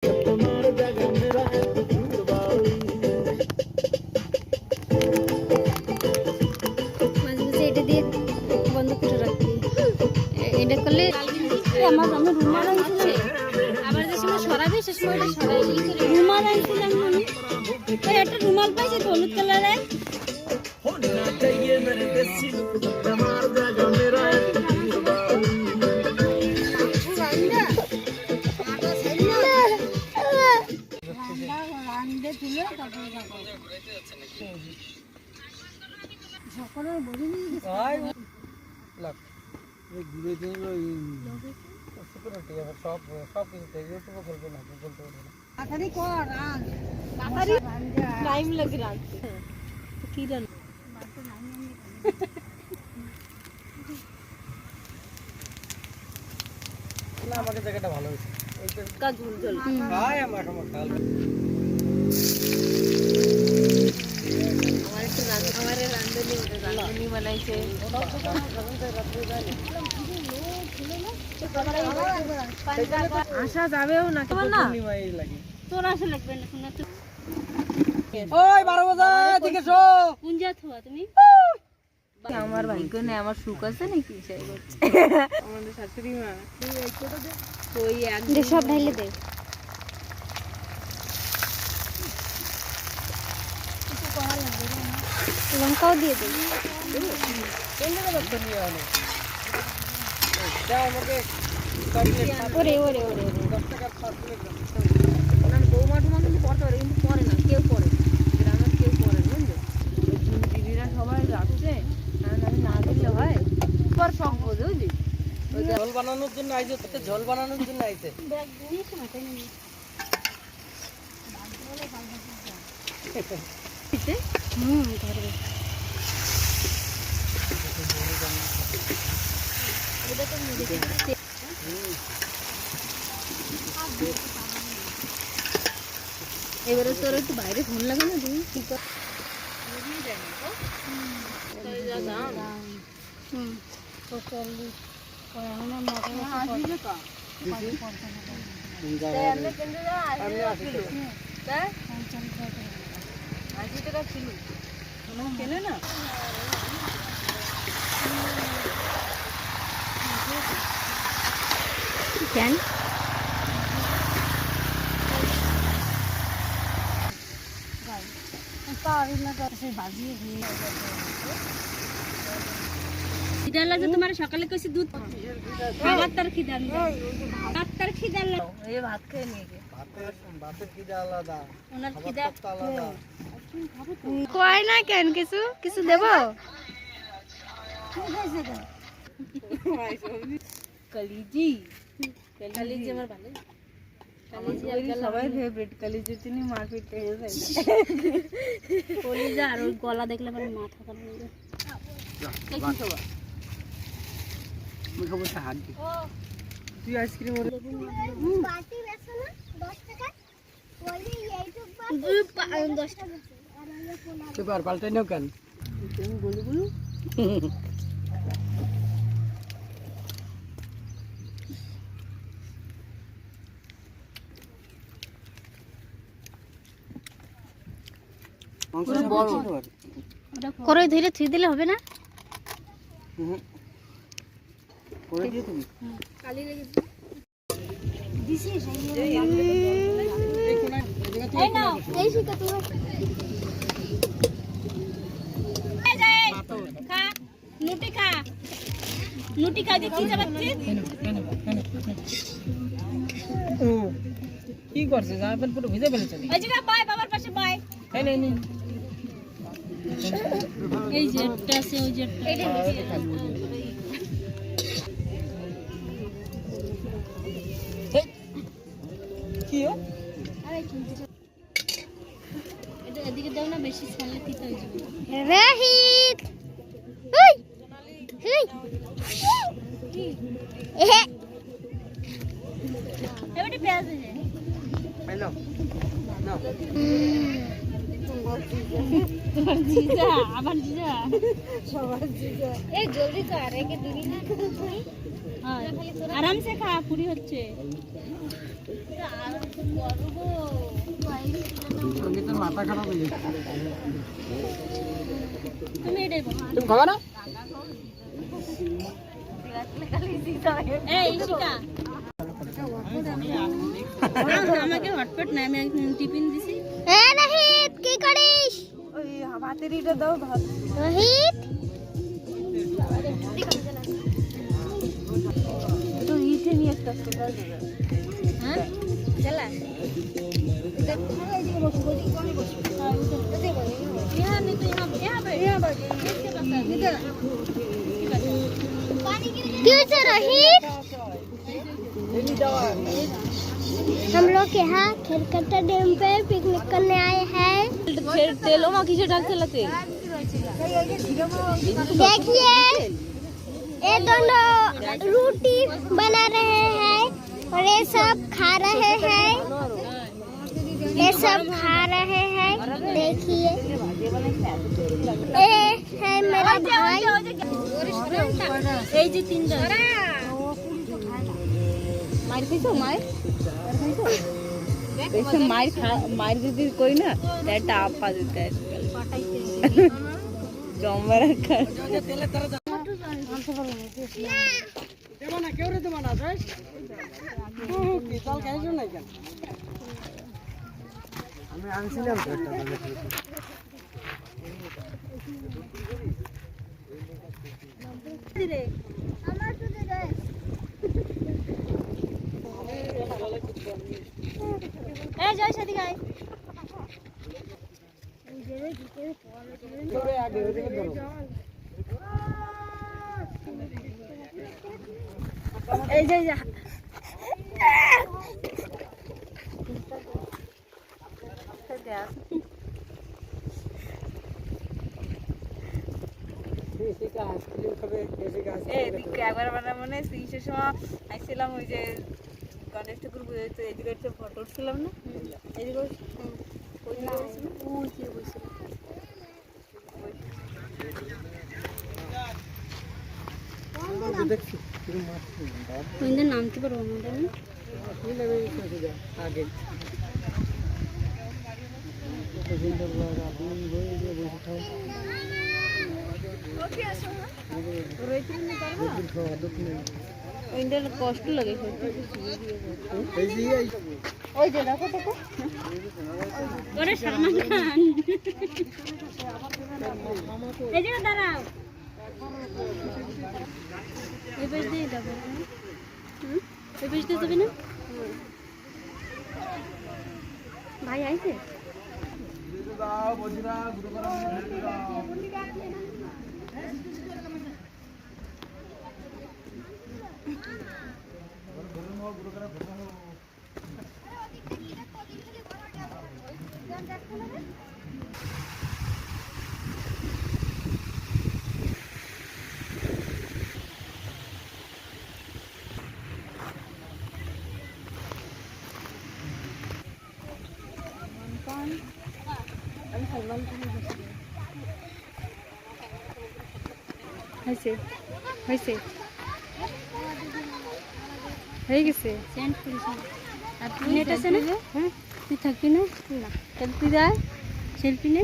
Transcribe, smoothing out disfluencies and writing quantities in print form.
এটা দিয়ে বন্ধ করে রাখবি। এটা করলে আমার রুমাল আনছিল, আবার যে সময় সরাবে সে সময় রুমাল আনছিলাম আমি। একটা রুমাল পাইছি হলুদ কালারের। আমাকে জায়গাটা ভালো হয়েছে। রান্ধনি বানাইছে। আসা যাবেও না, তোর আসা লাগবে না। ওই 12 বাজে ঠিক আছে। কোন জাত হওয়া তুমি? আমার ভাগ্য নেই, আমার সুখ আছে নাকি সেই করছে আমাদের শাশুড়ি মা ওই এক সব ঢাইলে দে। লঙ্কাও দিয়ে দে। ওরে ওরে ওরে বৌমা টুমা কিন্তু পড়তে পারে, কিন্তু পড়ে না, কেউ পড়ে গ্রামের কেউ পড়ে না, বুঝলো? দিদিরা সবাই যাচ্ছে, আমি না দিলে হয় পর সব বোঝে, বুঝলি? ঝোল বানানোর জন্য আইছে, ঝোল বানানোর জন্য আইছে। এবারে তোর একটু বাইরে ফোন লাগে না, তুই কি কর? কেনে না কেন খিদা লাগছে তোমার? সকালে কইছি দুধ খাবার, তার খিদা নেই, তার খিদা লাগে। এই ভাত খেয়ে নিয়ে গে ভাতের খিদা আলাদা, ওনার খিদা আলাদা। কয় না কেন? কিছু কিছু দেব? কলিজি কালিজি আমার ভালো। সবাই ফেভারিট কলিজি, তিনি মারপিট হয়ে যায়। কলিজা আর ওই গলা দেখলে আমার মাথা খারাপ হয়ে যায়। তুই আইসক্রিম পাল্টাই নাও কেন? করে ধরে থুই দিলে হবে না? করে দিয়ে তুমি কালি লেগে কি করছে? জামা প্যান্ট পুরো ভিজে ফেলেছে। বাবার পাশে বাই। এই জেটটা আছে, ওই জেটটা কি এটা এদিকে দাও না, বেশি ছাড়লে তিতা হয়ে যাবে। এবারে পেঁয়াজ আছে। হ্যালো নাও জিজা আবার জিজা সবার জিজা। এই জলদি কর, একে দিবি না? আরাম সে খা, পুরি হচ্ছে। সঙ্গীতের মাথা খারাপ হয়ে গেছে। তুমি এটাই বলো। তুমি খাবা না? এই ইশিকা আমাকে হটপট না, আমি টিফিন দিছি। এ রোহিত কি করিস? ওই ভাতের ইটা দাও, ভাত। রোহিত তো ইটে নিয়ে আসতে হ্যাঁ চলা यहाँ नहीं तो यहाँ पे क्यों से रोहित? हम लोग यहाँ खेरकट्टा डैम पे पिकनिक करने आए हैं। तेलों में किसे डालते लते? देखिए ये दोनों रोटी बना रहे हैं और ये सब खा रहे हैं। ये सब खा रहे हैं। देखिए ये है मेरा भाई। এই যে তিনজন मार खाइছো मार? वैसे मार दीदी कोई ना तेटा आपा देता है जमरा कर দেবো না, কেউ রে দেবো না, যাই। কি চাল খাইছো না কেন? আমি আনছিলাম তো একটা বলে। এই জয় সাথী গায় তোরে আগে ওদিকে ধরো। এই যে যা বেশি কাজ খাবে, বেশি কাজ ए कैमरा वाला মনে সিসের সময় আইছিলাম ওই যে গণেশ ঠাকুর পুজো তো এদিকে একটা ফটো উঠছিলাম না এদিকে ওই না ওই যে বসে দেখছি তুমি মাছ ওইদের নাম কি পারবো না আমি কি নেবে আগে কত সুন্দর লাগা আপনি বই দিয়ে বসে থাও। ওইটার কষ্ট লাগে এই যে এই ওই যে দেখো দেখো ওরে সালমান খান এই যে দাঁড়াও এই বেশ দিয়ে যাবে এই বেশ দিয়ে যাবে না ভাই আইছে দাও বজিরা গুরু করা হয়েছে হয়েছে হয়ে গেছে সেন্ড করিস আর তুই নেট আছে না হ্যাঁ তুই থাকবি না না তুই যা সেলফি নে